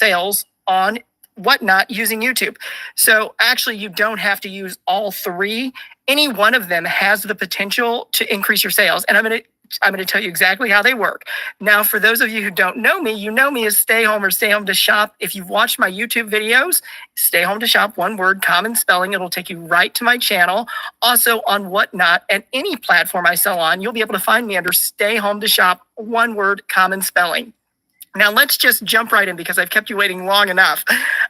sales on Whatnot using YouTube. So actually, you don't have to use all three. Any one of them has the potential to increase your sales. And I'm going to tell you exactly how they work. Now, for those of you who don't know me, you know me as Stay Home or Stay Home to Shop. If you've watched my YouTube videos, Stay Home to Shop, one word, common spelling, it'll take you right to my channel. Also on Whatnot and any platform I sell on, you'll be able to find me under Stay Home to Shop, one word, common spelling. Now, let's just jump right in because I've kept you waiting long enough.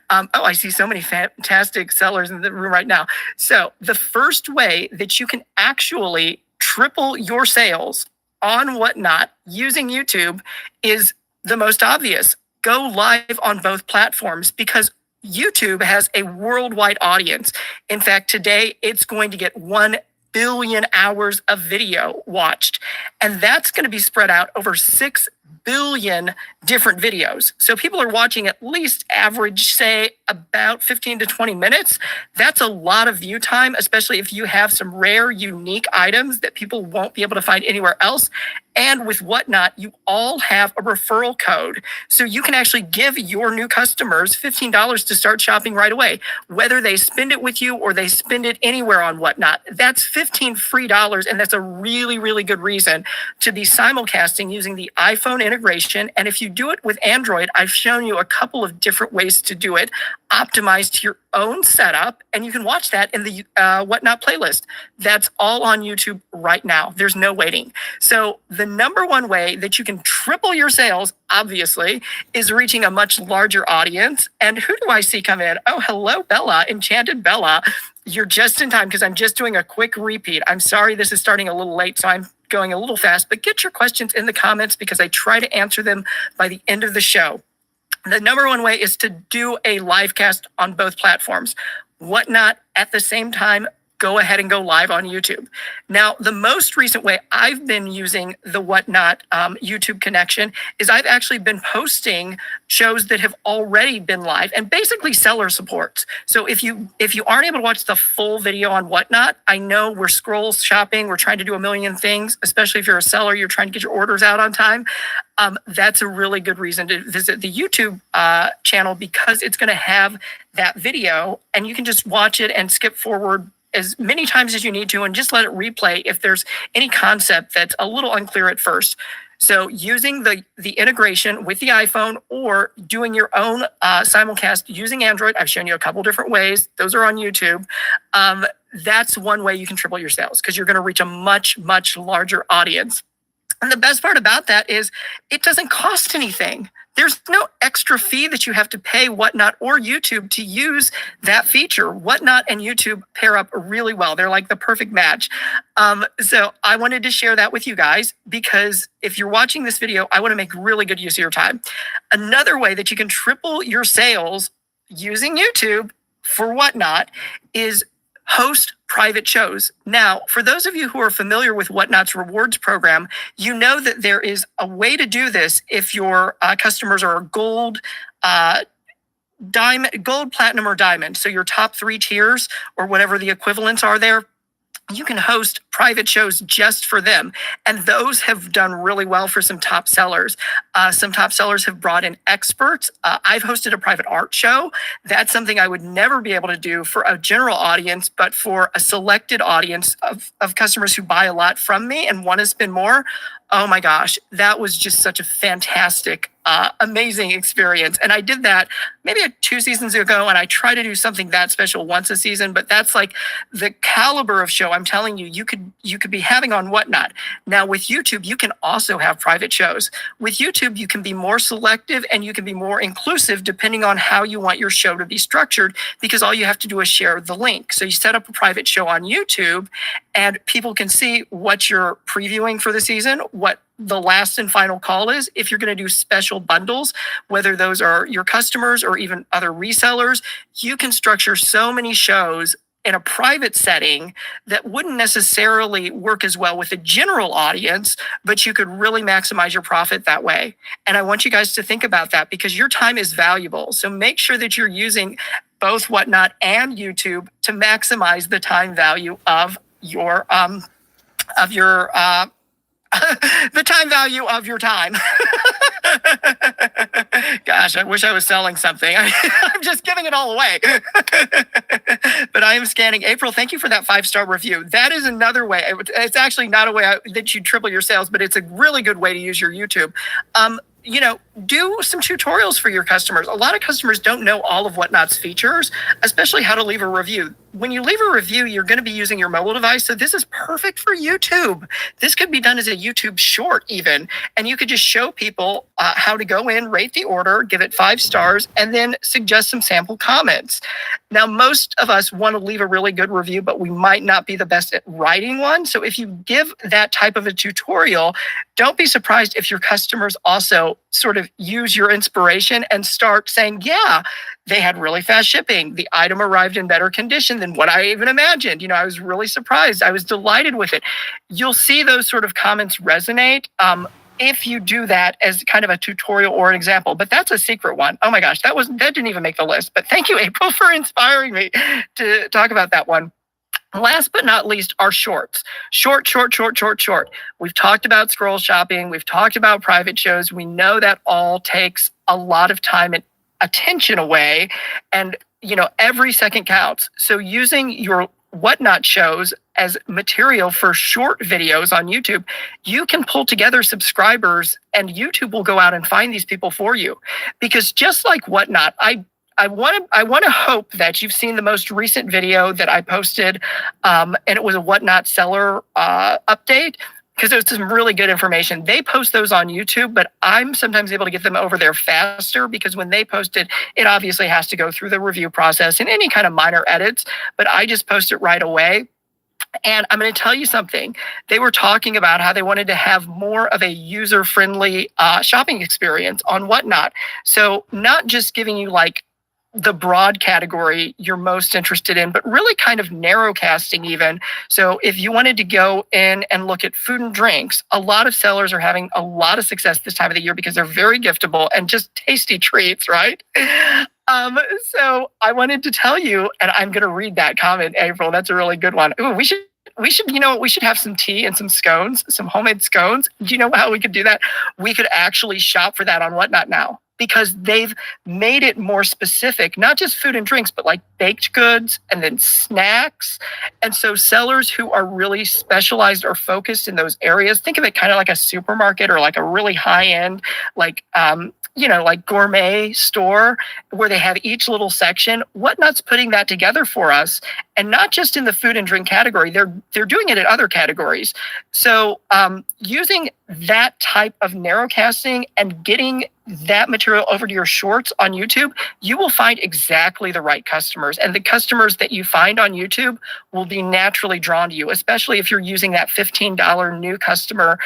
I see so many fantastic sellers in the room right now. So the first way that you can actually triple your sales on Whatnot using YouTube is the most obvious. Go live on both platforms because YouTube has a worldwide audience. In fact, today it's going to get 1 billion hours of video watched, and that's going to be spread out over 6 billion different videos. So people are watching at least average, say, about 15 to 20 minutes. That's a lot of view time, especially if you have some rare, unique items that people won't be able to find anywhere else. And with Whatnot, you all have a referral code. So you can actually give your new customers $15 to start shopping right away. Whether they spend it with you or they spend it anywhere on Whatnot, that's $15 free. And that's a really, really good reason to be simulcasting using the iPhone integration. And if you do it with Android, I've shown you a couple of different ways to do it, optimized to your own setup. And you can watch that in the Whatnot playlist. That's all on YouTube right now. There's no waiting. So the number one way that you can triple your sales, obviously, is reaching a much larger audience. And who do I see come in? Oh, hello, Bella, Enchanted Bella. You're just in time because I'm just doing a quick repeat. I'm sorry this is starting a little late, so I'm going a little fast, but get your questions in the comments because I try to answer them by the end of the show. The number one way is to do a live cast on both platforms. Whatnot at the same time, go ahead and go live on YouTube. Now, the most recent way I've been using the Whatnot YouTube connection is I've actually been posting shows that have already been live and basically seller supports. So if you aren't able to watch the full video on Whatnot, I know we're scroll shopping, we're trying to do a million things, especially if you're a seller, you're trying to get your orders out on time. That's a really good reason to visit the YouTube channel because it's going to have that video and you can just watch it and skip forward as many times as you need to and just let it replay if there's any concept that's a little unclear at first. So using the integration with the iPhone or doing your own simulcast using Android, I've shown you a couple different ways. Those are on YouTube. That's one way you can triple your sales because you're going to reach a much, much larger audience. And the best part about that is it doesn't cost anything. There's no extra fee that you have to pay Whatnot or YouTube to use that feature. Whatnot and YouTube pair up really well. They're like the perfect match. So I wanted to share that with you guys because if you're watching this video, I want to make really good use of your time. Another way that you can triple your sales using YouTube for Whatnot is host private shows. Now, for those of you who are familiar with Whatnot's rewards program, you know that there is a way to do this if your customers are gold, diamond, gold, platinum, or diamond. So your top 3 tiers or whatever the equivalents are there, you can host private shows just for them. And those have done really well for some top sellers. Some top sellers have brought in experts. I've hosted a private art show. That's something I would never be able to do for a general audience, but for a selected audience of customers who buy a lot from me and want to spend more. Oh my gosh, that was just such a fantastic, amazing experience. And I did that maybe 2 seasons ago, and I try to do something that special once a season, but that's like the caliber of show I'm telling you, you could be having on Whatnot. Now with YouTube, you can also have private shows. With YouTube, you can be more selective and you can be more inclusive depending on how you want your show to be structured, because all you have to do is share the link. So you set up a private show on YouTube and people can see what you're previewing for the season, what the last and final call is. If you're going to do special bundles, whether those are your customers or even other resellers, you can structure so many shows in a private setting that wouldn't necessarily work as well with a general audience, but you could really maximize your profit that way. And I want you guys to think about that because your time is valuable. So make sure that you're using both Whatnot and YouTube to maximize the time value of your the time value of your time. Gosh, I wish I was selling something. I'm just giving it all away. But I am scanning. April, thank you for that 5-star review. That is another way. It's actually not a way that you triple your sales, but it's a really good way to use your YouTube. Do some tutorials for your customers. A lot of customers don't know all of Whatnot's features, especially how to leave a review. When you leave a review, you're going to be using your mobile device. So this is perfect for YouTube. This could be done as a YouTube short even. And you could just show people how to go in, rate the order, give it 5 stars, and then suggest some sample comments. Now, most of us want to leave a really good review, but we might not be the best at writing one. So if you give that type of a tutorial, don't be surprised if your customers also sort of use your inspiration and start saying, yeah, they had really fast shipping. The item arrived in better condition than what I even imagined. I was really surprised. I was delighted with it. You'll see those sort of comments resonate if you do that as kind of a tutorial or an example. But that's a secret one. Oh my gosh, that didn't even make the list. But thank you, April, for inspiring me to talk about that one. Last but not least are shorts. Short. We've talked about scroll shopping. We've talked about private shows. We know that all takes a lot of time and attention away. And, every second counts. So using your Whatnot shows as material for short videos on YouTube, you can pull together subscribers and YouTube will go out and find these people for you. Because just like Whatnot, I want to hope that you've seen the most recent video that I posted, and it was a Whatnot seller update, because there's some really good information. They post those on YouTube, but I'm sometimes able to get them over there faster because when they post it, it obviously has to go through the review process and any kind of minor edits, but I just post it right away. And I'm going to tell you something. They were talking about how they wanted to have more of a user-friendly shopping experience on Whatnot. So not just giving you like the broad category you're most interested in, but really kind of narrow casting even. So if you wanted to go in and look at food and drinks, a lot of sellers are having a lot of success this time of the year because they're very giftable and just tasty treats, right? So I wanted to tell you, and I'm going to read that comment, April. That's a really good one. Ooh, we should, we should have some tea and some scones, some homemade scones. Do you know how we could do that? We could actually shop for that on Whatnot now, because they've made it more specific, not just food and drinks, but like baked goods and then snacks. And so sellers who are really specialized or focused in those areas, think of it kind of like a supermarket or like a really high end, like gourmet store where they have each little section. Whatnot's putting that together for us. And not just in the food and drink category, they're doing it in other categories. So using that type of narrow casting and getting that material over to your shorts on YouTube, you will find exactly the right customers. And the customers that you find on YouTube will be naturally drawn to you, especially if you're using that $15 new customer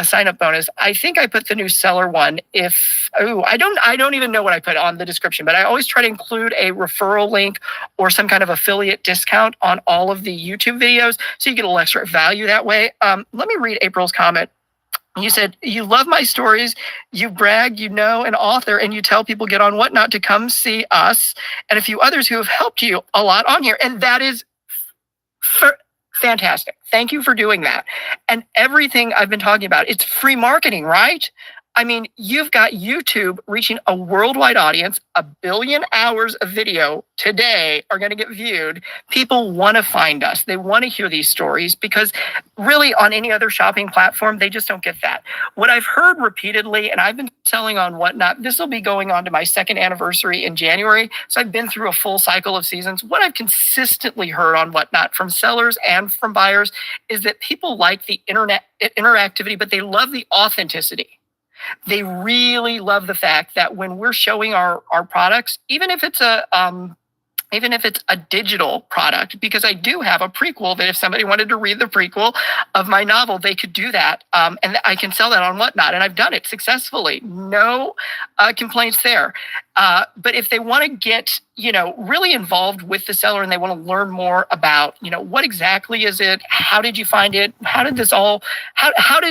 sign-up bonus. I think I put the new seller one. I don't even know what I put on the description, but I always try to include a referral link or some kind of affiliate discount on all of the YouTube videos, so you get a little extra value that way. Let me read April's comment. You said, you love my stories, you brag, an author, and you tell people get on Whatnot to come see us and a few others who have helped you a lot on here. And that is fantastic. Thank you for doing that. And everything I've been talking about, it's free marketing, right? I mean, you've got YouTube reaching a worldwide audience. 1 billion hours of video today are going to get viewed. People want to find us. They want to hear these stories because really on any other shopping platform, they just don't get that. What I've heard repeatedly, and I've been selling on Whatnot, this will be going on to my 2nd anniversary in January. So I've been through a full cycle of seasons. What I've consistently heard on Whatnot from sellers and from buyers is that people like the internet interactivity, but they love the authenticity. They really love the fact that when we're showing our products, even if it's a digital product, because I do have a prequel that if somebody wanted to read the prequel of my novel, they could do that. And I can sell that on Whatnot. And I've done it successfully. No complaints there. But if they want to get, really involved with the seller and they want to learn more about, what exactly is it? How did you find it? How did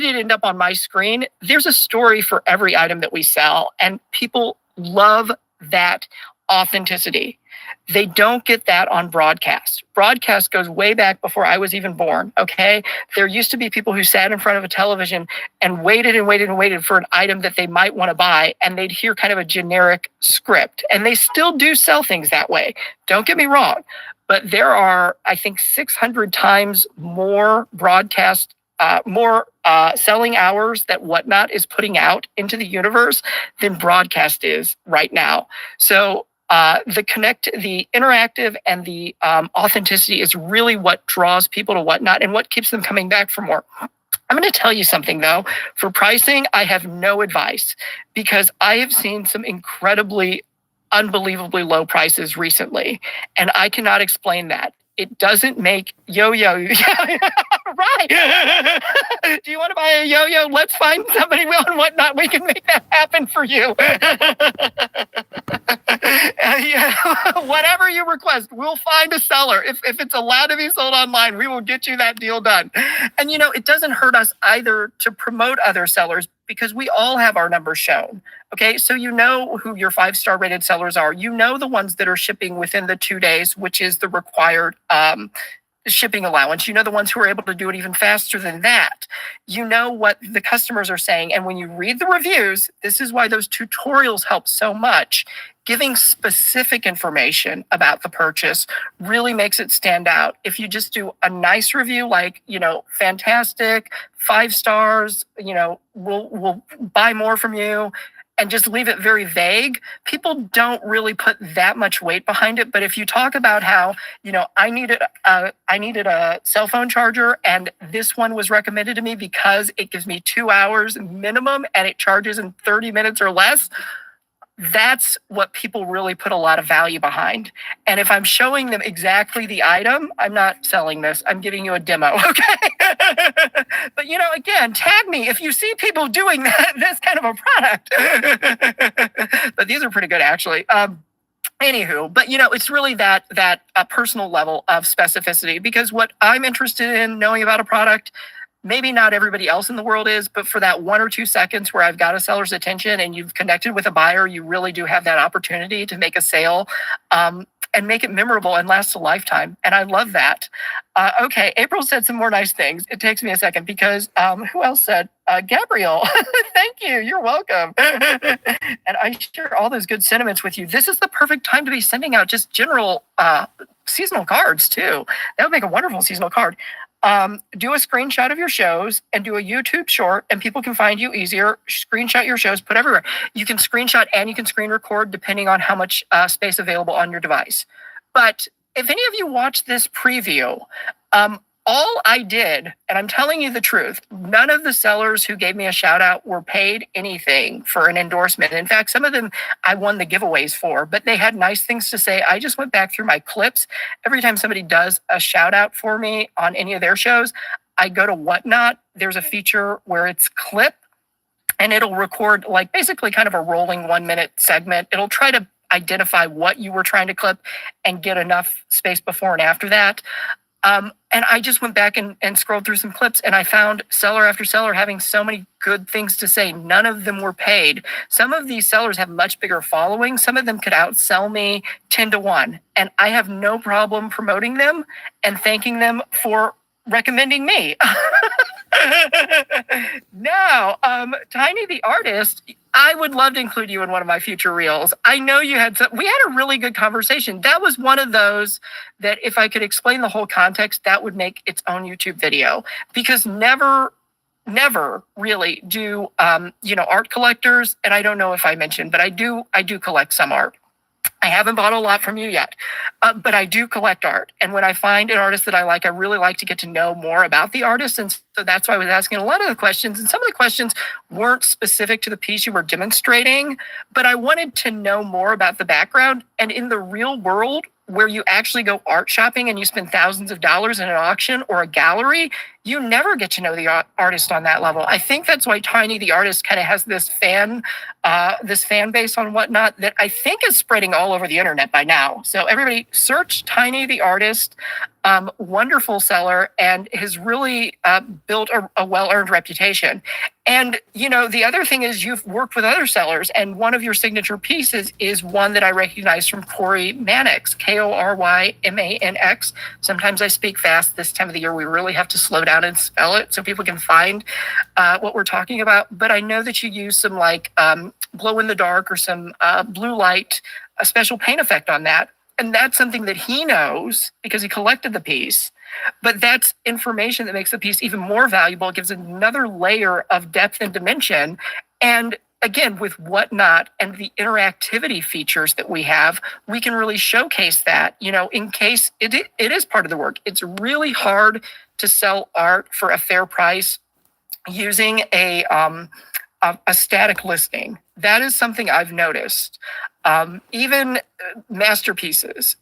it end up on my screen? There's a story for every item that we sell, and people love that authenticity. They don't get that on broadcast. Broadcast goes way back before I was even born, okay? There used to be people who sat in front of a television and waited and waited and waited for an item that they might want to buy, and they'd hear kind of a generic script. And they still do sell things that way. Don't get me wrong. But there are, I think, 600 times more broadcast, more selling hours that Whatnot is putting out into the universe than broadcast is right now. So the interactive and the authenticity is really what draws people to Whatnot and what keeps them coming back for more. I'm going to tell you something, though. For pricing, I have no advice because I have seen some incredibly, unbelievably low prices recently, and I cannot explain that. It doesn't make yo-yo. Right. Do you want to buy a yo-yo? Let's find somebody on Whatnot. We can make that happen for you. Whatever you request, we'll find a seller. If it's allowed to be sold online, we will get you that deal done. And, it doesn't hurt us either to promote other sellers because we all have our numbers shown. Okay, so you know who your 5-star rated sellers are. You know the ones that are shipping within the 2 days, which is the required shipping allowance. You know the ones who are able to do it even faster than that. You know what the customers are saying. And when you read the reviews, this is why those tutorials help so much. Giving specific information about the purchase really makes it stand out. If you just do a nice review like, fantastic, 5 stars, we'll buy more from you, and just leave it very vague, people don't really put that much weight behind it. But if you talk about how, I needed a cell phone charger and this one was recommended to me because it gives me 2 hours minimum and it charges in 30 minutes or less, that's what people really put a lot of value behind. And if I'm showing them exactly the item, I'm not selling this. I'm giving you a demo, okay? But, again, tag me if you see people doing this kind of a product. But these are pretty good, actually. Anywho, but it's really that personal level of specificity, because what I'm interested in knowing about a product, maybe not everybody else in the world is, but for that 1 or 2 seconds where I've got a seller's attention and you've connected with a buyer, you really do have that opportunity to make a sale and make it memorable and last a lifetime. And I love that. Okay, April said some more nice things. It takes me a second because who else said? Gabrielle, thank you. You're welcome. And I share all those good sentiments with you. This is the perfect time to be sending out just general seasonal cards too. That would make a wonderful seasonal card. Do a screenshot of your shows and do a YouTube short, and people can find you easier. Screenshot your shows, put everywhere. You can screenshot and you can screen record depending on how much space available on your device. But if any of you watch this preview, all I did, and I'm telling you the truth, none of the sellers who gave me a shout out were paid anything for an endorsement. In fact, some of them I won the giveaways for, but they had nice things to say. I just went back through my clips. Every time somebody does a shout out for me on any of their shows, I go to Whatnot. There's a feature where it's clip, and it'll record like basically kind of a rolling 1-minute segment. It'll try to identify what you were trying to clip and get enough space before and after that. And I just went back and scrolled through some clips, and I found seller after seller having so many good things to say. None of them were paid. Some of these sellers have much bigger followings. Some of them could outsell me 10-1, and I have no problem promoting them and thanking them for recommending me. Now, Tiny the artist, I would love to include you in one of my future reels. I know we had a really good conversation. That was one of those that if I could explain the whole context, that would make its own YouTube video, because never really do, art collectors. And I don't know if I mentioned, but I do collect some art. I haven't bought a lot from you yet, but I do collect art. And when I find an artist that I like, I really like to get to know more about the artist. And so that's why I was asking a lot of the questions. And some of the questions weren't specific to the piece you were demonstrating, but I wanted to know more about the background. And in the real world, where you actually go art shopping and you spend thousands of dollars in an auction or a gallery, you never get to know the artist on that level. I think that's why Tiny the artist kind of has this fan base on Whatnot that I think is spreading all over the internet by now. So everybody search Tiny the artist. Wonderful seller, and has really built a well-earned reputation. And, the other thing is you've worked with other sellers, and one of your signature pieces is one that I recognize from Corey Mannix, Korymannx. Sometimes I speak fast. This time of the year, we really have to slow down and spell it so people can find what we're talking about. But I know that you use some glow in the dark or some blue light, a special paint effect on that. And that's something that he knows because he collected the piece. But that's information that makes the piece even more valuable. It gives another layer of depth and dimension. And again, with Whatnot and the interactivity features that we have, we can really showcase that, in case it is part of the work. It's really hard to sell art for a fair price using a static listing. That is something I've noticed. Even masterpieces,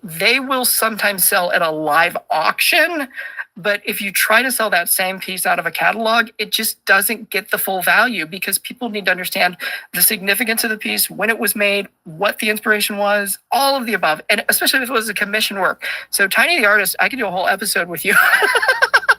they will sometimes sell at a live auction, but if you try to sell that same piece out of a catalog, it just doesn't get the full value because people need to understand the significance of the piece, when it was made, what the inspiration was, all of the above, and especially if it was a commission work. So Tiny the artist, I could do a whole episode with you.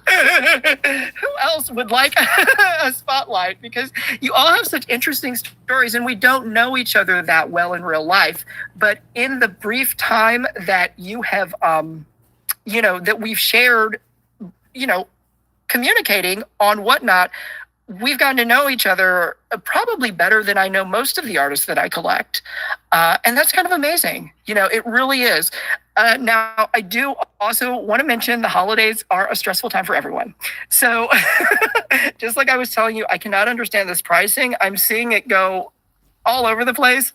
Who else would like a spotlight? Because you all have such interesting stories and we don't know each other that well in real life. But in the brief time that you have, that we've shared, communicating on Whatnot, we've gotten to know each other probably better than I know most of the artists that I collect. And that's kind of amazing. It really is. Now, I do also want to mention the holidays are a stressful time for everyone. So just like I was telling you, I cannot understand this pricing. I'm seeing it go all over the place.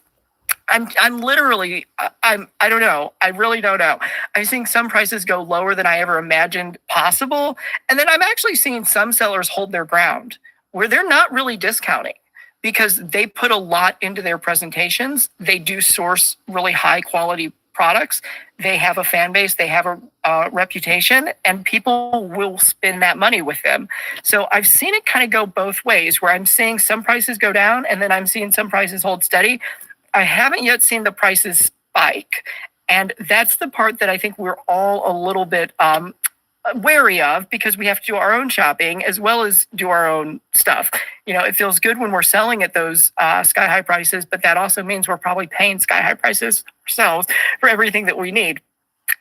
I'm literally, I don't know. I really don't know. I'm seeing some prices go lower than I ever imagined possible. And then I'm actually seeing some sellers hold their ground where they're not really discounting because they put a lot into their presentations. They do source really high quality products. They have a fan base, they have a reputation, and people will spend that money with them. So I've seen it kind of go both ways, where I'm seeing some prices go down and then I'm seeing some prices hold steady. I haven't yet seen the prices spike. And that's the part that I think we're all a little bit wary of because we have to do our own shopping as well as do our own stuff. It feels good when we're selling at those sky high prices, but that also means we're probably paying sky high prices ourselves for everything that we need.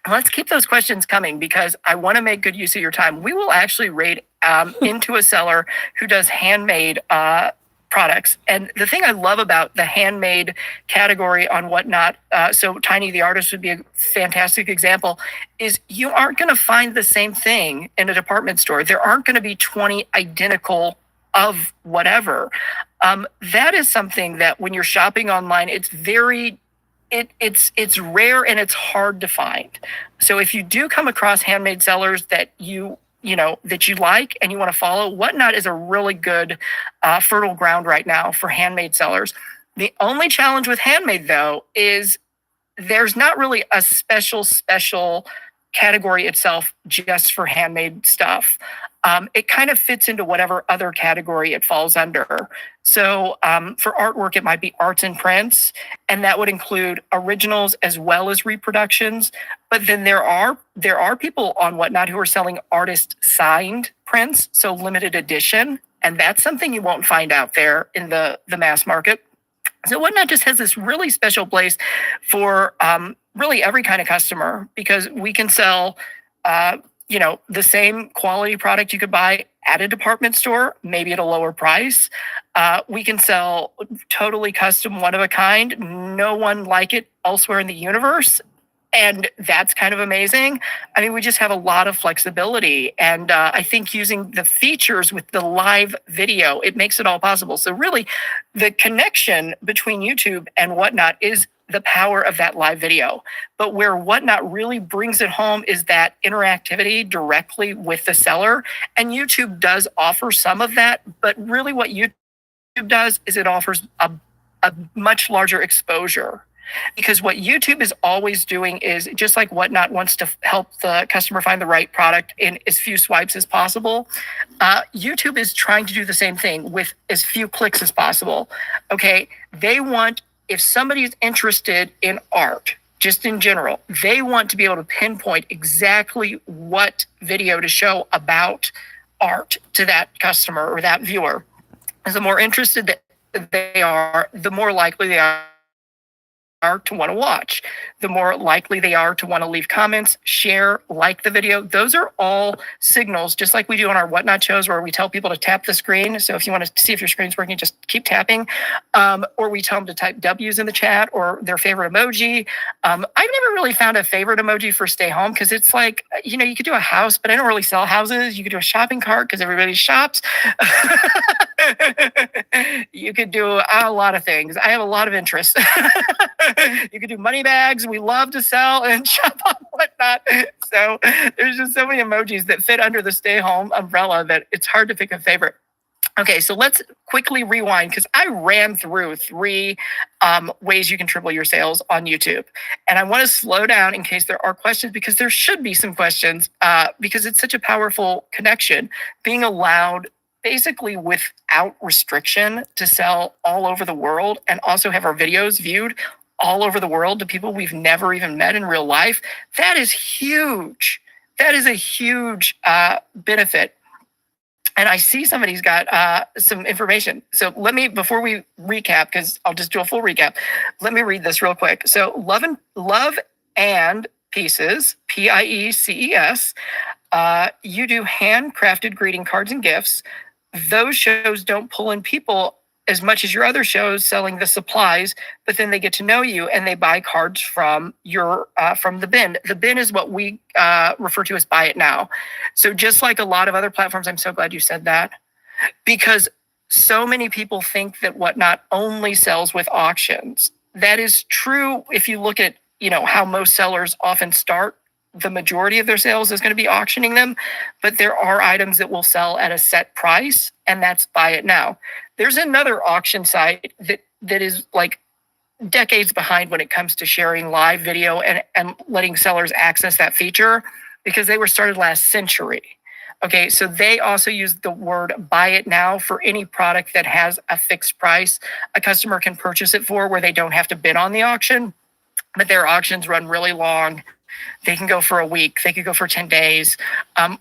Let's keep those questions coming because I want to make good use of your time. We will actually raid into a seller who does handmade products. And the thing I love about the handmade category on Whatnot, so Tiny the artist would be a fantastic example, is you aren't going to find the same thing in a department store. There aren't going to be 20 identical of whatever. That is something that when you're shopping online, it's it's rare and it's hard to find. So if you do come across handmade sellers that that you like and you want to follow, Whatnot is a really good fertile ground right now for handmade sellers. The only challenge with handmade, though, is there's not really a special category itself just for handmade stuff. It kind of fits into whatever other category it falls under. So for artwork, it might be arts and prints, and that would include originals as well as reproductions. But then there are people on Whatnot who are selling artist signed prints, so limited edition, and that's something you won't find out there in the mass market. So Whatnot just has this really special place for really every kind of customer because we can sell the same quality product you could buy at a department store, maybe at a lower price. We can sell totally custom, one of a kind, no one like it elsewhere in the universe. And that's kind of amazing. I mean, we just have a lot of flexibility. And I think using the features with the live video, it makes it all possible. So really, the connection between YouTube and Whatnot is the power of that live video. But where Whatnot really brings it home is that interactivity directly with the seller. And YouTube does offer some of that. But really what YouTube does is it offers a much larger exposure. Because what YouTube is always doing is, just like Whatnot wants to help the customer find the right product in as few swipes as possible, YouTube is trying to do the same thing with as few clicks as possible. Okay, they want, if somebody is interested in art, just in general, they want to be able to pinpoint exactly what video to show about art to that customer or that viewer. And the more interested that they are, the more likely they are to want to watch, the more likely they are to want to leave comments, share, like the video. Those are all signals, just like we do on our Whatnot shows where we tell people to tap the screen. So if you want to see if your screen's working, just keep tapping. Or we tell them to type W's in the chat or their favorite emoji. I've never really found a favorite emoji for stay home because it's like, you could do a house, but I don't really sell houses. You could do a shopping cart because everybody shops. You could do a lot of things. I have a lot of interests. You could do money bags. We love to sell and shop on Whatnot. So there's just so many emojis that fit under the stay home umbrella that it's hard to pick a favorite. Okay, so let's quickly rewind because I ran through 3 ways you can triple your sales on YouTube. And I want to slow down in case there are questions, because there should be some questions because it's such a powerful connection. Being allowed basically without restriction to sell all over the world and also have our videos viewed all over the world to people we've never even met in real life. That is huge. That is a huge benefit. And I see somebody's got some information. So before we recap, because I'll just do a full recap, let me read this real quick. So Love and Pieces, PIECES, you do handcrafted greeting cards and gifts. Those shows don't pull in people as much as your other shows selling the supplies, but then they get to know you and they buy cards from from the bin. The bin is what we refer to as buy it now. So just like a lot of other platforms, I'm so glad you said that, because so many people think that Whatnot only sells with auctions. That is true if you look at, how most sellers often start. The majority of their sales is going to be auctioning them, but there are items that will sell at a set price, and that's buy it now. There's another auction site that is like decades behind when it comes to sharing live video and letting sellers access that feature, because they were started last century. Okay, so they also use the word buy it now for any product that has a fixed price a customer can purchase it for, where they don't have to bid on the auction, but their auctions run really long. They can go for a week. They could go for 10 days.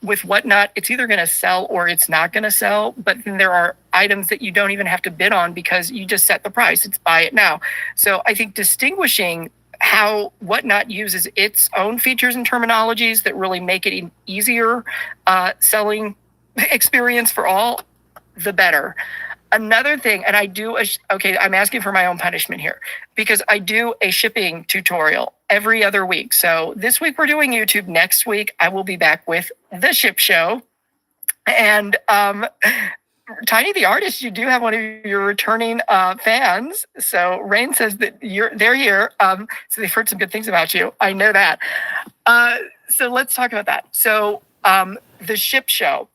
With Whatnot, it's either going to sell or it's not going to sell. But then there are items that you don't even have to bid on because you just set the price. It's buy it now. So I think distinguishing how Whatnot uses its own features and terminologies that really make it an easier selling experience for all, the better. Another thing, and I'm asking for my own punishment here, because I do a shipping tutorial every other week. So this week we're doing YouTube. Next week I will be back with the Ship Show. And Tiny the Artist, you do have one of your returning fans. So Rain says that they're here. So they've heard some good things about you. I know that. So let's talk about that. So the Ship Show.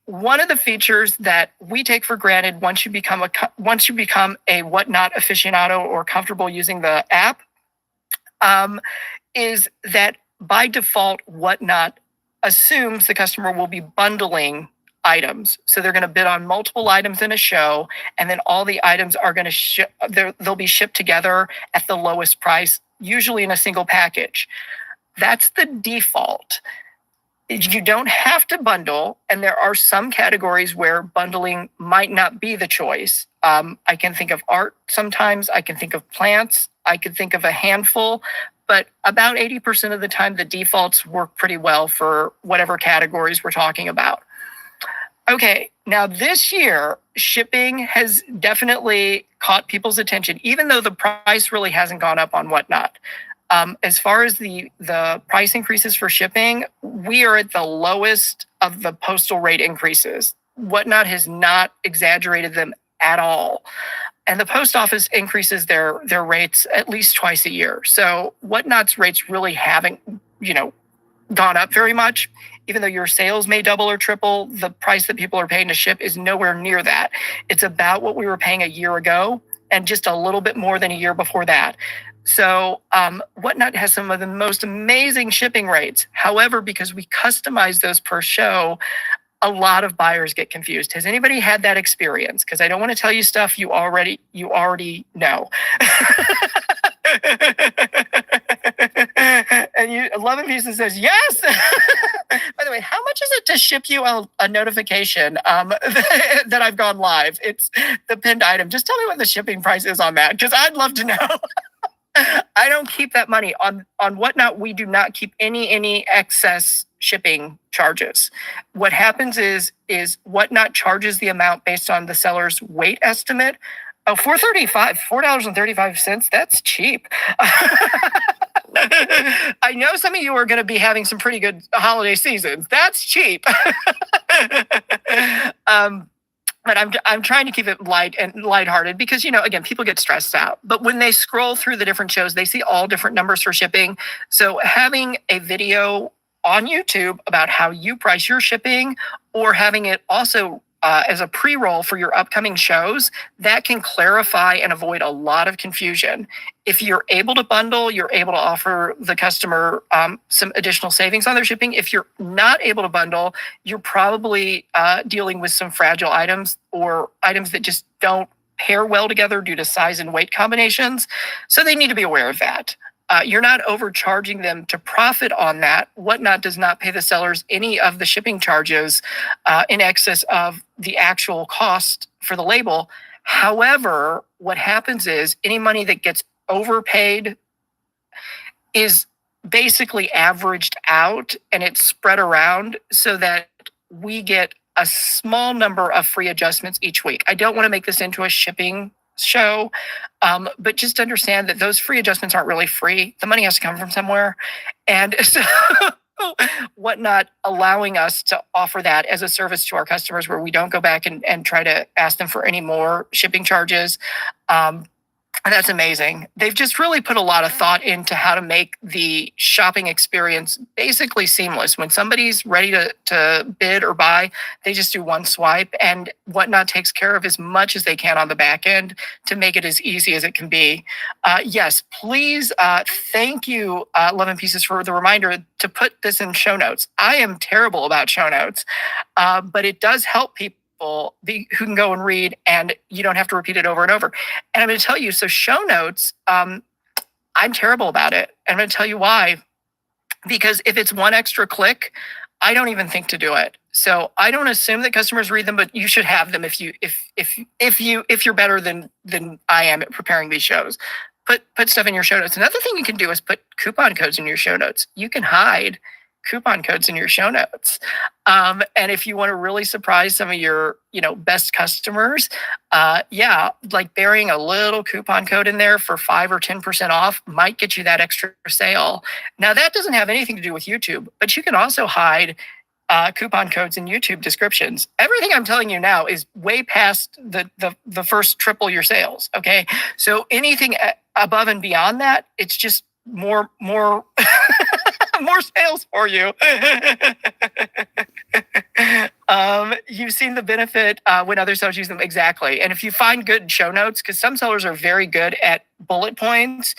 One of the features that we take for granted once you become a Whatnot aficionado or comfortable using the app, is that by default, Whatnot assumes the customer will be bundling items. So they're going to bid on multiple items in a show, and then all the items are going to they'll be shipped together at the lowest price, usually in a single package. That's the default. You don't have to bundle, and there are some categories where bundling might not be the choice. I can think of art sometimes. I can think of plants. I could think of a handful, but about 80% of the time, the defaults work pretty well for whatever categories we're talking about. Okay, now this year, shipping has definitely caught people's attention, even though the price really hasn't gone up on Whatnot. As far as the price increases for shipping, we are at the lowest of the postal rate increases. Whatnot has not exaggerated them at all. And the post office increases their rates at least twice a year. So Whatnot's rates really haven't, gone up very much. Even though your sales may double or triple, the price that people are paying to ship is nowhere near that. It's about what we were paying a year ago and just a little bit more than a year before that. So Whatnot has some of the most amazing shipping rates. However, because we customize those per show, a lot of buyers get confused. Has anybody had that experience? Because I don't want to tell you stuff you already know. And 11 Pieces says yes. By the way, how much is it to ship you a notification that I've gone live? It's the pinned item. Just tell me what the shipping price is on that, because I'd love to know. I don't keep that money on Whatnot. We do not keep any excess shipping charges. What happens is Whatnot charges the amount based on the seller's weight estimate. Oh, $4.35. That's cheap. I know some of you are going to be having some pretty good holiday seasons. That's cheap. But I'm trying to keep it light and lighthearted because, again, people get stressed out. But when they scroll through the different shows, they see all different numbers for shipping. So having a video on YouTube about how you price your shipping, or having it also as a pre-roll for your upcoming shows, that can clarify and avoid a lot of confusion. If you're able to bundle, you're able to offer the customer some additional savings on their shipping. If you're not able to bundle, you're probably dealing with some fragile items, or items that just don't pair well together due to size and weight combinations. So they need to be aware of that. You're not overcharging them to profit on that. Whatnot does not pay the sellers any of the shipping charges in excess of the actual cost for the label. However, what happens is any money that gets overpaid is basically averaged out, and it's spread around so that we get a small number of free adjustments each week. I don't want to make this into a shipping show, but just understand that those free adjustments aren't really free. The money has to come from somewhere. And so Whatnot allowing us to offer that as a service to our customers, where we don't go back and try to ask them for any more shipping charges. That's amazing. They've just really put a lot of thought into how to make the shopping experience basically seamless. When somebody's ready to bid or buy, they just do one swipe, and Whatnot takes care of as much as they can on the back end to make it as easy as it can be. Yes, please. Thank you, 11 Pieces, for the reminder to put this in show notes. I am terrible about show notes, but it does help people who can go and read, and you don't have to repeat it over and over. And I'm going to tell you, so show notes, I'm terrible about it. And I'm going to tell you why. Because if it's one extra click, I don't even think to do it. So I don't assume that customers read them, but you should have them if you're better than I am at preparing these shows. Put stuff in your show notes. Another thing you can do is put coupon codes in your show notes. You can hide coupon codes in your show notes. And if you want to really surprise some of your, best customers, like burying a little coupon code in there for 5 or 10% off might get you that extra sale. Now, that doesn't have anything to do with YouTube, but you can also hide coupon codes in YouTube descriptions. Everything I'm telling you now is way past the first triple your sales. Okay. So anything above and beyond that, it's just more more sales for you. You've seen the benefit when other sellers use them. Exactly. And if you find good show notes, because some sellers are very good at bullet points,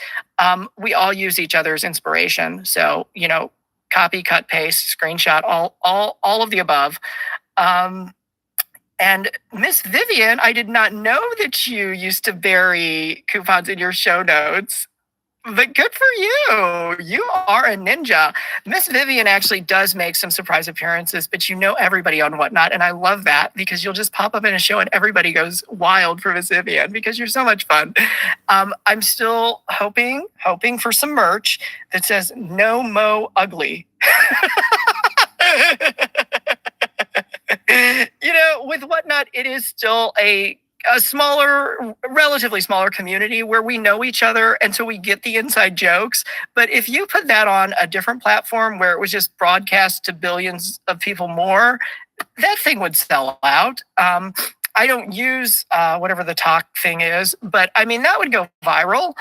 we all use each other's inspiration. So, copy, cut, paste, screenshot, all of the above. And Miss Vivian, I did not know that you used to bury coupons in your show notes. But good for you. You are a ninja. Miss Vivian actually does make some surprise appearances, but you know everybody on Whatnot. And I love that, because you'll just pop up in a show and everybody goes wild for Miss Vivian because you're so much fun. I'm still hoping for some merch that says "No Mo Ugly." With Whatnot, it is still a relatively smaller community where we know each other, and so we get the inside jokes. But if you put that on a different platform where it was just broadcast to billions of people more, that thing would sell out. I don't use whatever the talk thing is, but I mean, that would go viral.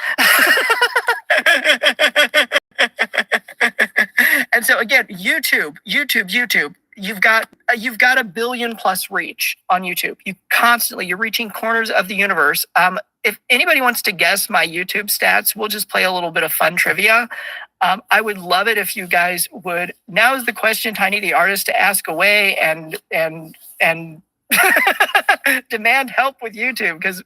And so again, YouTube. You've got a billion plus reach on YouTube. You're reaching corners of the universe. if anybody wants to guess my YouTube stats, we'll just play a little bit of fun trivia. I would love it if you guys would. Now is the question, Tiny the artist, to ask away and demand help with YouTube, because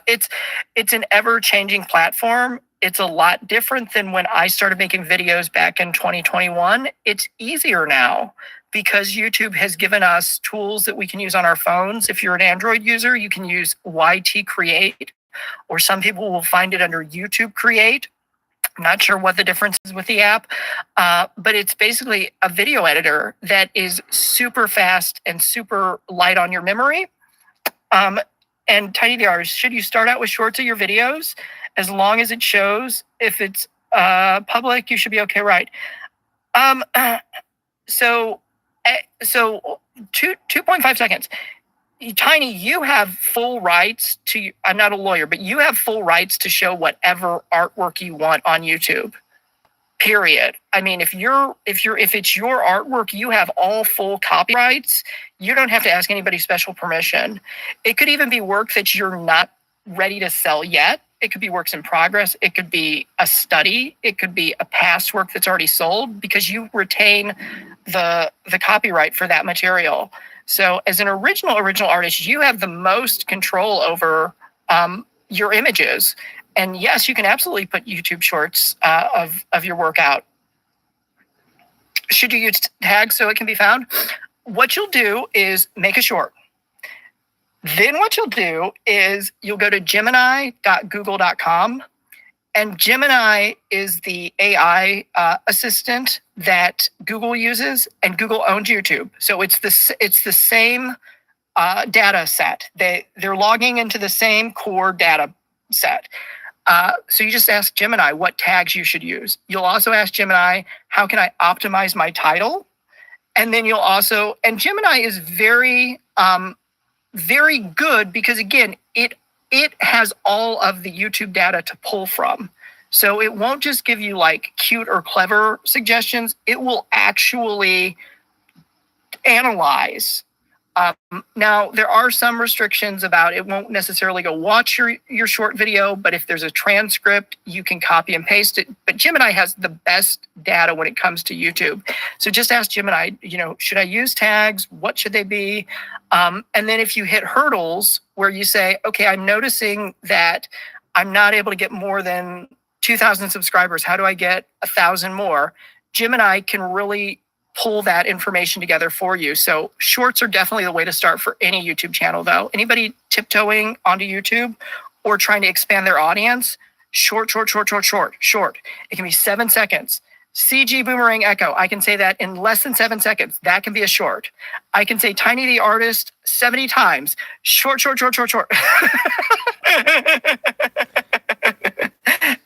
it's an ever-changing platform. It's a lot different than when I started making videos back in 2021. It's easier now because YouTube has given us tools that we can use on our phones. If you're an Android user, you can use YT Create, or some people will find it under YouTube Create. I'm not sure what the difference is with the app, but it's basically a video editor that is super fast and super light on your memory. And Tiny the artist, should you start out with shorts of your videos? As long as it shows, if it's public, you should be okay, right? So 2.5 seconds. Tiny, you have full rights to, I'm not a lawyer, but you have full rights to show whatever artwork you want on YouTube. Period. I mean, if it's your artwork, you have all full copyrights. You don't have to ask anybody special permission. It could even be work that you're not ready to sell yet. It could be works in progress. It could be a study. It could be a past work that's already sold, because you retain the copyright for that material. So as an original artist, you have the most control over your images. And yes, you can absolutely put YouTube shorts of your work out. Should you use tags so it can be found? What you'll do is make a short. Then what you'll do is you'll go to gemini.google.com. And Gemini is the AI assistant that Google uses, and Google owns YouTube. So it's the same data set. They're logging into the same core data set. So you just ask Gemini what tags you should use. You'll also ask Gemini, how can I optimize my title? And then you'll also, and Gemini is very, very good because, again, it has all of the YouTube data to pull from. So it won't just give you like cute or clever suggestions. It will actually analyze. Now, there are some restrictions about it won't necessarily go watch your short video, but if there's a transcript, you can copy and paste it. But Gemini has the best data when it comes to YouTube. So just ask Gemini, should I use tags? What should they be? And then if you hit hurdles where you say, okay, I'm noticing that I'm not able to get more than 2,000 subscribers. How do I get 1,000 more? Gemini can really pull that information together for you. So shorts are definitely the way to start for any YouTube channel, though. Anybody tiptoeing onto YouTube or trying to expand their audience, short. It can be 7 seconds. CG Boomerang Echo, I can say that in less than 7 seconds. That can be a short. I can say Tiny the Artist 70 times. Short.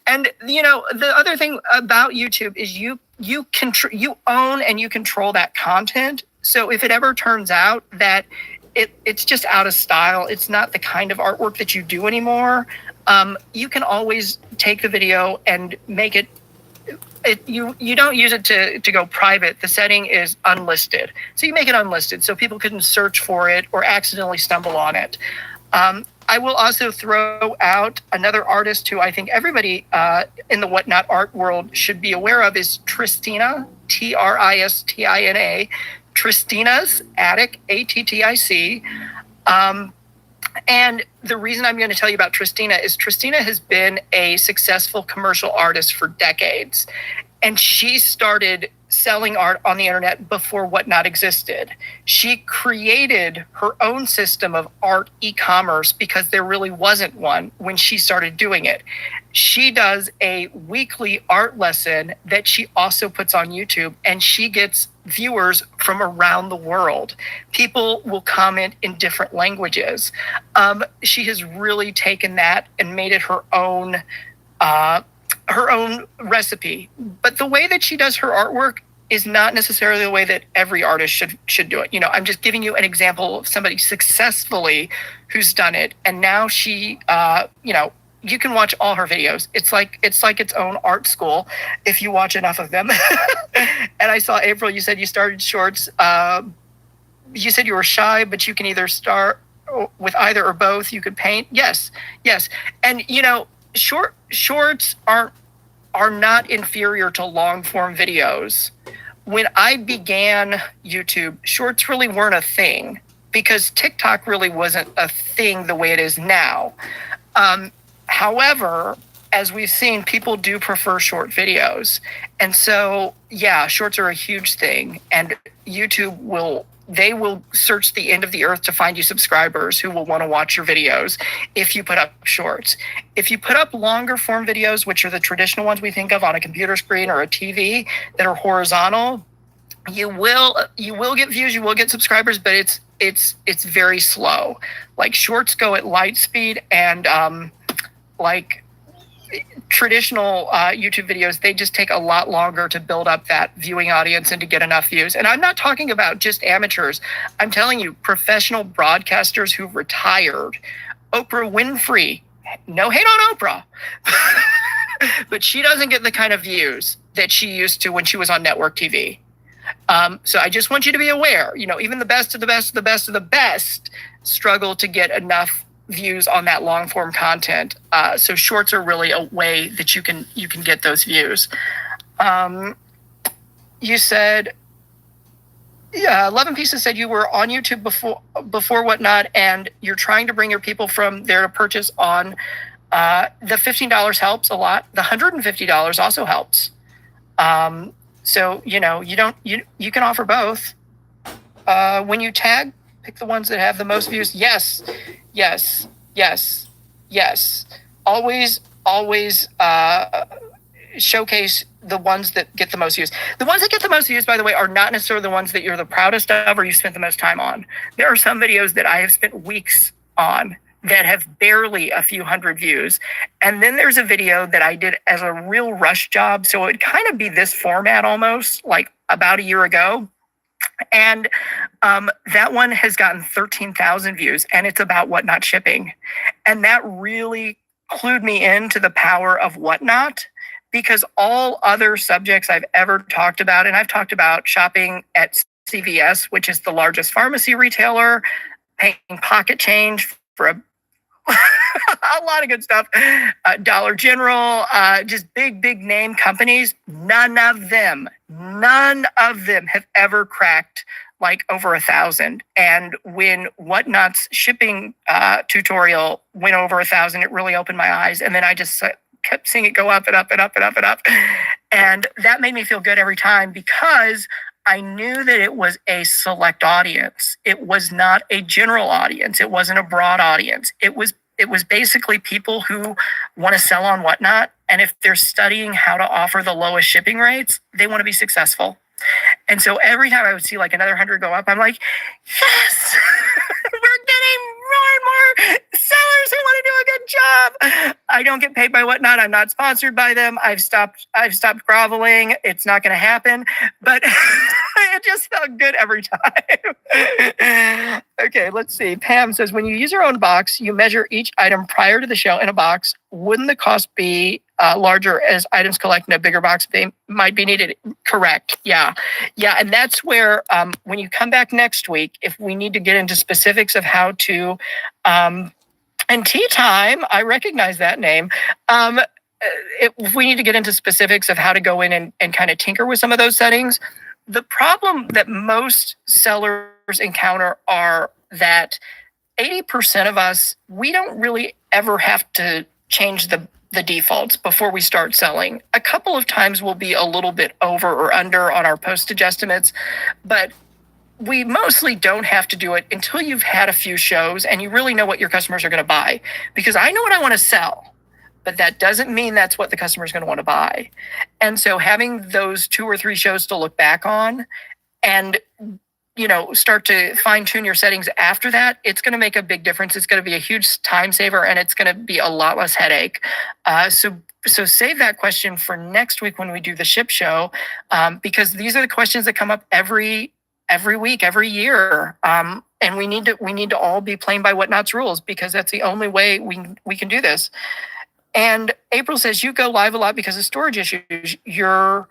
And the other thing about YouTube is you own and you control that content. So if it ever turns out that it's just out of style, it's not the kind of artwork that you do anymore, you can always take the video and make it. You don't use it to go private. The setting is unlisted. So you make it unlisted so people couldn't search for it or accidentally stumble on it. I will also throw out another artist who I think everybody in the Whatnot art world should be aware of is Tristina, Tristina, Tristina's Attic, ATTIC. And the reason I'm going to tell you about Tristina is Tristina has been a successful commercial artist for decades. And she started selling art on the internet before Whatnot existed. She created her own system of art e-commerce because there really wasn't one when she started doing it. She does a weekly art lesson that she also puts on YouTube, and she gets viewers from around the world. People will comment in different languages. She has really taken that and made it her own recipe. But the way that she does her artwork is not necessarily the way that every artist should do it. I'm just giving you an example of somebody successfully who's done it. And now she, you can watch all her videos. It's like its own art school if you watch enough of them. And I saw, April, you said you started shorts. You said you were shy, but you can either start with either or both. You could paint. Yes, yes. And shorts are not inferior to long form videos. When I began YouTube, shorts really weren't a thing because TikTok really wasn't a thing the way it is now. However, as we've seen, people do prefer short videos. And so, yeah, shorts are a huge thing. And YouTube will search the end of the earth to find you subscribers who will want to watch your videos if you put up shorts. If you put up longer form videos, which are the traditional ones we think of on a computer screen or a TV that are horizontal, you will get views, you will get subscribers, but it's very slow. Like shorts go at light speed, and like traditional YouTube videos, they just take a lot longer to build up that viewing audience and to get enough views. And I'm not talking about just amateurs. I'm telling you, professional broadcasters who've retired. Oprah Winfrey, no hate on Oprah, but she doesn't get the kind of views that she used to when she was on network TV. So I just want you to be aware, even the best of the best of the best of the best struggle to get enough views on that long form content. So shorts are really a way that you can get those views. You said, yeah, 11 Pieces said you were on YouTube before Whatnot, and you're trying to bring your people from there to purchase on. The $15 helps a lot. The $150 also helps. So you can offer both. When you tag, pick the ones that have the most views. Yes. Always showcase the ones that get the most views. The ones that get the most views, by the way, are not necessarily the ones that you're the proudest of or you spent the most time on. There are some videos that I have spent weeks on that have barely a few hundred views. And then there's a video that I did as a real rush job. So it'd kind of be this format almost, like about a year ago. And that one has gotten 13,000 views, and it's about Whatnot shipping. And that really clued me into the power of Whatnot, because all other subjects I've ever talked about, and I've talked about shopping at CVS, which is the largest pharmacy retailer, paying pocket change for a lot of good stuff, Dollar General, just big name companies. None of them have ever cracked like over 1,000. And when Whatnot's shipping tutorial went over 1,000, it really opened my eyes. And then I just kept seeing it go up and up and up and up and up. And that made me feel good every time, because I knew that it was a select audience. It was not a general audience. It wasn't a broad audience. It was basically people who want to sell on Whatnot. And if they're studying how to offer the lowest shipping rates, they want to be successful. And so every time I would see like another 100 go up, I'm like, yes, we're getting more and more sellers who want to do a good job. I don't get paid by Whatnot. I'm not sponsored by them. I've stopped groveling. It's not going to happen. But it just felt good every time. Okay, let's see. Pam says, when you use your own box, you measure each item prior to the show in a box. Wouldn't the cost be larger as items collect in a bigger box? They might be needed. Correct. Yeah. And that's where when you come back next week, if we need to get into specifics of how to, and Tea Time, I recognize that name. If we need to get into specifics of how to go in and kind of tinker with some of those settings, the problem that most sellers encounter are that 80% of us, we don't really ever have to change the defaults before we start selling. A couple of times we'll be a little bit over or under on our postage estimates, but we mostly don't have to do it until you've had a few shows and you really know what your customers are going to buy. Because I know what I want to sell, but that doesn't mean that's what the customer is going to want to buy. And so having those 2 or 3 shows to look back on and start to fine tune your settings after that, it's going to make a big difference. It's going to be a huge time saver, and it's going to be a lot less headache. So save that question for next week when we do the ship show, because these are the questions that come up every week, every year. And we need to all be playing by Whatnot's rules, because that's the only way we can do this. And April says, you go live a lot because of storage issues. You're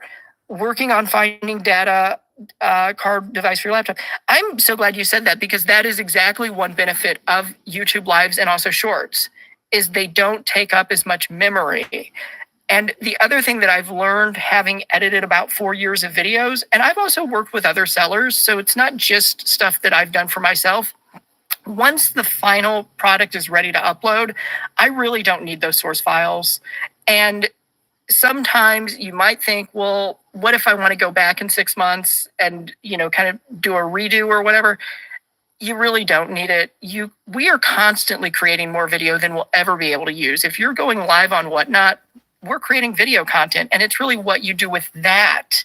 working on finding data card device for your laptop. I'm so glad you said that, because that is exactly one benefit of YouTube Lives and also Shorts, is they don't take up as much memory. And the other thing that I've learned, having edited about 4 years of videos, and I've also worked with other sellers, so it's not just stuff that I've done for myself. Once the final product is ready to upload, I really don't need those source files. And sometimes you might think, well, what if I want to go back in 6 months and, kind of do a redo or whatever? You really don't need it. We are constantly creating more video than we'll ever be able to use. If you're going live on Whatnot, we're creating video content, and it's really what you do with that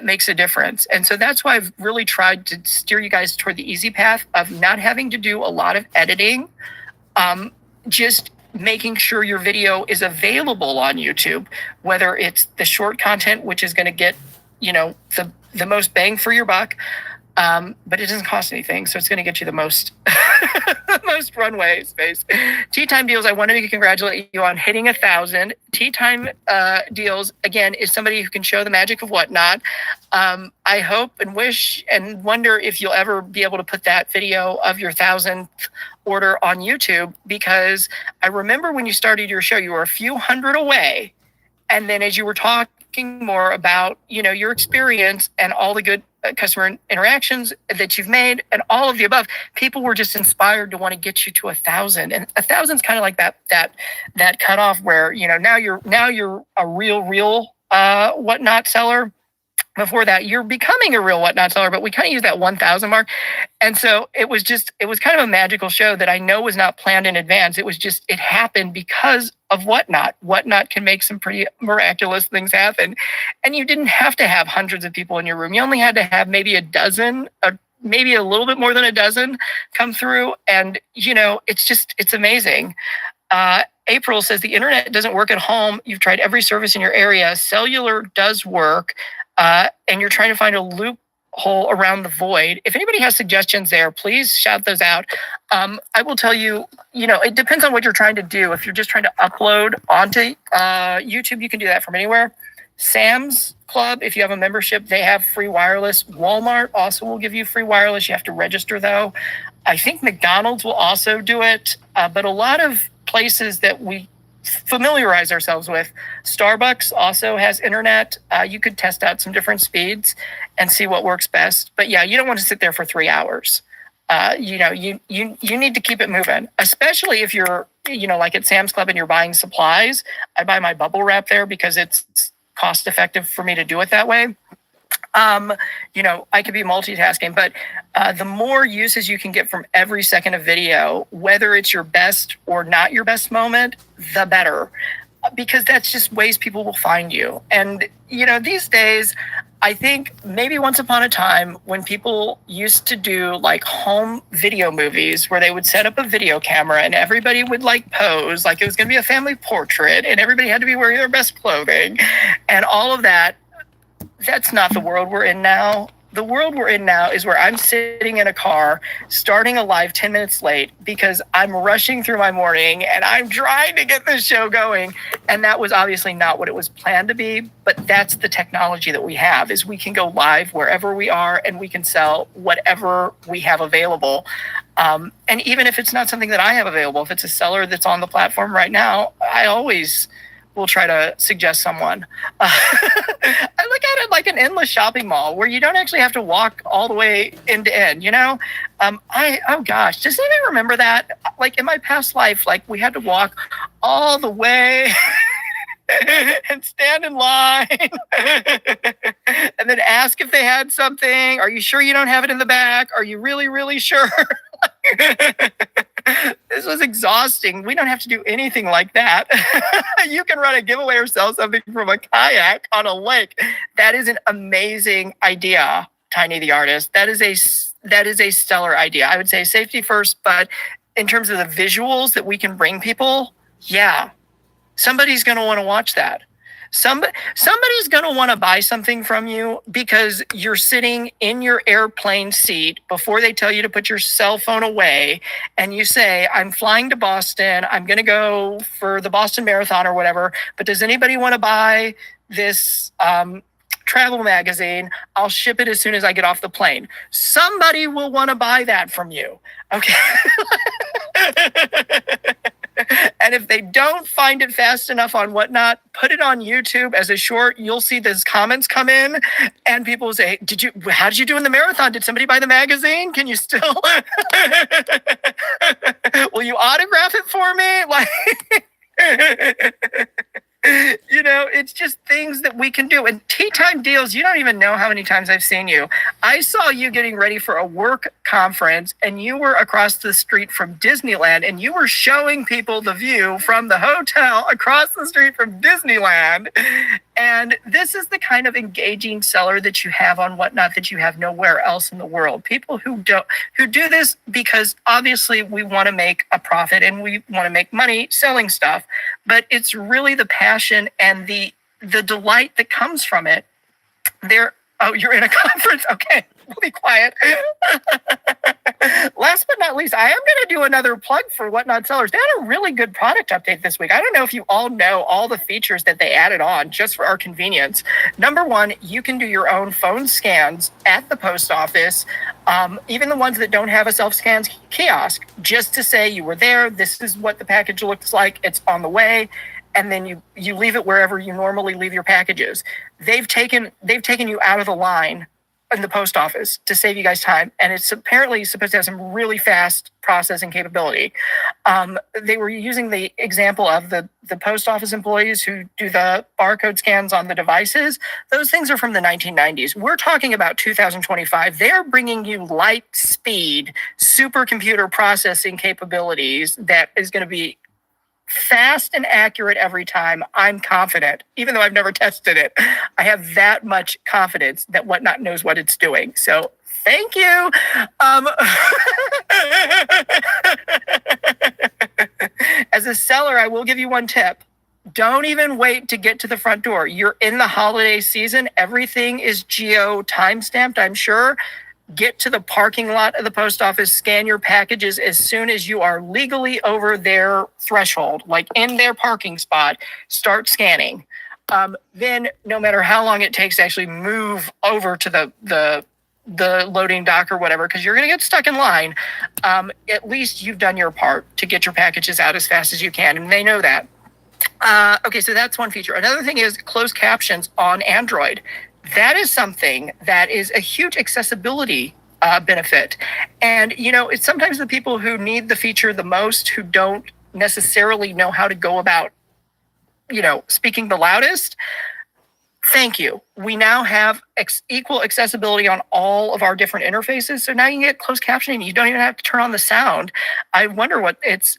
makes a difference. And so that's why I've really tried to steer you guys toward the easy path of not having to do a lot of editing, just making sure your video is available on YouTube, whether it's the short content, which is going to get, the most bang for your buck, but it doesn't cost anything, so it's going to get you the most most runway space. Tea Time Deals, I wanted to congratulate you on hitting 1,000. Tea Time Deals, again, is somebody who can show the magic of Whatnot. I hope and wish and wonder if you'll ever be able to put that video of your 1,000th order on YouTube, because I remember when you started your show, you were a few hundred away. And then as you were talking more about, your experience and all the good customer interactions that you've made and all of the above, people were just inspired to want to get you to 1,000. And 1,000 is kind of like that cutoff where, now you're a real Whatnot seller. Before that, you're becoming a real Whatnot seller, but we kind of use that 1,000 mark. And so it was kind of a magical show that I know was not planned in advance. It happened because of Whatnot. Whatnot can make some pretty miraculous things happen. And you didn't have to have hundreds of people in your room. You only had to have maybe a dozen, maybe a little bit more than a dozen come through. And, it's amazing. April says the internet doesn't work at home. You've tried every service in your area. Cellular does work. And you're trying to find a loophole around the void. If anybody has suggestions there, please shout those out. I will tell you, it depends on what you're trying to do. If you're just trying to upload onto YouTube, you can do that from anywhere. Sam's Club, if you have a membership, they have free wireless. Walmart also will give you free wireless. You have to register, though. I think McDonald's will also do it. But a lot of places that we familiarize ourselves with. Starbucks also has internet. You could test out some different speeds and see what works best. But yeah, you don't want to sit there for 3 hours. You need to keep it moving, especially if you're, like at Sam's Club and you're buying supplies. I buy my bubble wrap there because it's cost effective for me to do it that way. I could be multitasking, but the more uses you can get from every second of video, whether it's your best or not your best moment, the better, because that's just ways people will find you. And, these days, I think maybe once upon a time when people used to do like home video movies where they would set up a video camera and everybody would pose like it was going to be a family portrait and everybody had to be wearing their best clothing and all of that. That's not the world we're in now. The world we're in now is where I'm sitting in a car, starting a live 10 minutes late because I'm rushing through my morning and I'm trying to get this show going. And that was obviously not what it was planned to be, but that's the technology that we have, is we can go live wherever we are and we can sell whatever we have available. And even if it's not something that I have available, if it's a seller that's on the platform right now, I always will try to suggest someone. I look at it like an endless shopping mall where you don't actually have to walk all the way end to end, oh gosh, does anybody remember that? Like in my past life, we had to walk all the way and stand in line and then ask if they had something. Are you sure you don't have it in the back? Are you really, really sure? This was exhausting. We don't have to do anything like that. You can run a giveaway or sell something from a kayak on a lake. That is an amazing idea, Tiny the Artist. That is a stellar idea. I would say safety first, but in terms of the visuals that we can bring people, yeah, somebody's going to want to watch that. Somebody's going to want to buy something from you because you're sitting in your airplane seat before they tell you to put your cell phone away. And you say, I'm flying to Boston. I'm going to go for the Boston Marathon or whatever. But does anybody want to buy this travel magazine. I'll ship it as soon as I get off the plane. Somebody will want to buy that from you. Okay. And if they don't find it fast enough on Whatnot, put it on YouTube as a short. You'll see those comments come in and people will say, how did you do in the marathon? Did somebody buy the magazine? Can you still, will you autograph it for me? Like, it's just things that we can do. And tea time deals, you don't even know how many times I've seen you. I saw you getting ready for a work conference and you were across the street from Disneyland and you were showing people the view from the hotel across the street from Disneyland. And this is the kind of engaging seller that you have on Whatnot that you have nowhere else in the world. People who do this because obviously we want to make a profit and we want to make money selling stuff, but it's really the passion and the delight that comes from it. Oh, you're in a conference? Okay, we'll be quiet. Last but not least, I am going to do another plug for Whatnot Sellers. They had a really good product update this week. I don't know if you all know all the features that they added on just for our convenience. Number one, you can do your own phone scans at the post office, even the ones that don't have a self-scan kiosk, just to say you were there. This is what the package looks like. It's on the way. And then you leave it wherever you normally leave your packages. They've taken you out of the line in the post office to save you guys time. And it's apparently supposed to have some really fast processing capability. They were using the example of the post office employees who do the barcode scans on the devices. Those things are from the 1990s. We're talking about 2025. They're bringing you light speed, supercomputer processing capabilities that is going to be fast and accurate every time. I'm confident, even though I've never tested it. I have that much confidence that Whatnot knows what it's doing. So thank you. As a seller, I will give you one tip. Don't even wait to get to the front door. You're in the holiday season. Everything is geo time-stamped, I'm sure. Get to the parking lot of the post office, scan your packages as soon as you are legally over their threshold, like in their parking spot, start scanning. Then no matter how long it takes to actually move over to the loading dock or whatever, because you're going to get stuck in line, at least you've done your part to get your packages out as fast as you can. And they know that. Okay, so that's one feature. Another thing is closed captions on Android. That is something that is a huge accessibility benefit. And, it's sometimes the people who need the feature the most who don't necessarily know how to go about, speaking the loudest. Thank you. We now have equal accessibility on all of our different interfaces. So now you can get closed captioning. You don't even have to turn on the sound. I wonder what it's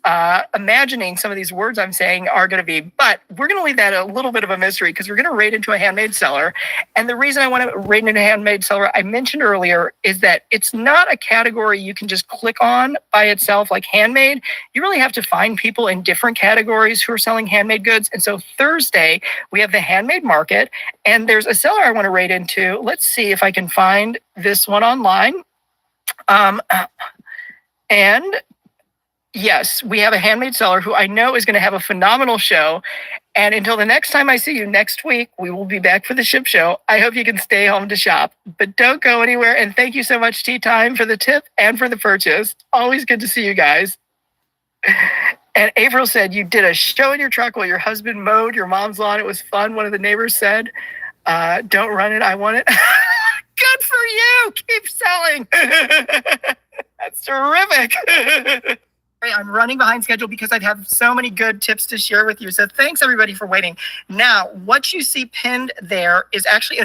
imagining some of these words I'm saying are going to be. But we're going to leave that a little bit of a mystery because we're going to raid into a handmade seller. And the reason I want to raid into a handmade seller, I mentioned earlier, is that it's not a category you can just click on by itself like handmade. You really have to find people in different categories who are selling handmade goods. And so Thursday, we have the handmade market. And there's a seller I want to raid into. Let's see if I can find this one online. And yes, we have a handmade seller who I know is going to have a phenomenal show. And until the next time I see you next week, we will be back for the ship show. I hope you can stay home to shop, but don't go anywhere. And thank you so much, Tea Time, for the tip and for the purchase. Always good to see you guys. And April said, you did a show in your truck while your husband mowed your mom's lawn. It was fun. One of the neighbors said, don't run it. I want it. Good for you. Keep selling. That's terrific. I'm running behind schedule because I have so many good tips to share with you. So thanks everybody for waiting. Now, what you see pinned there is actually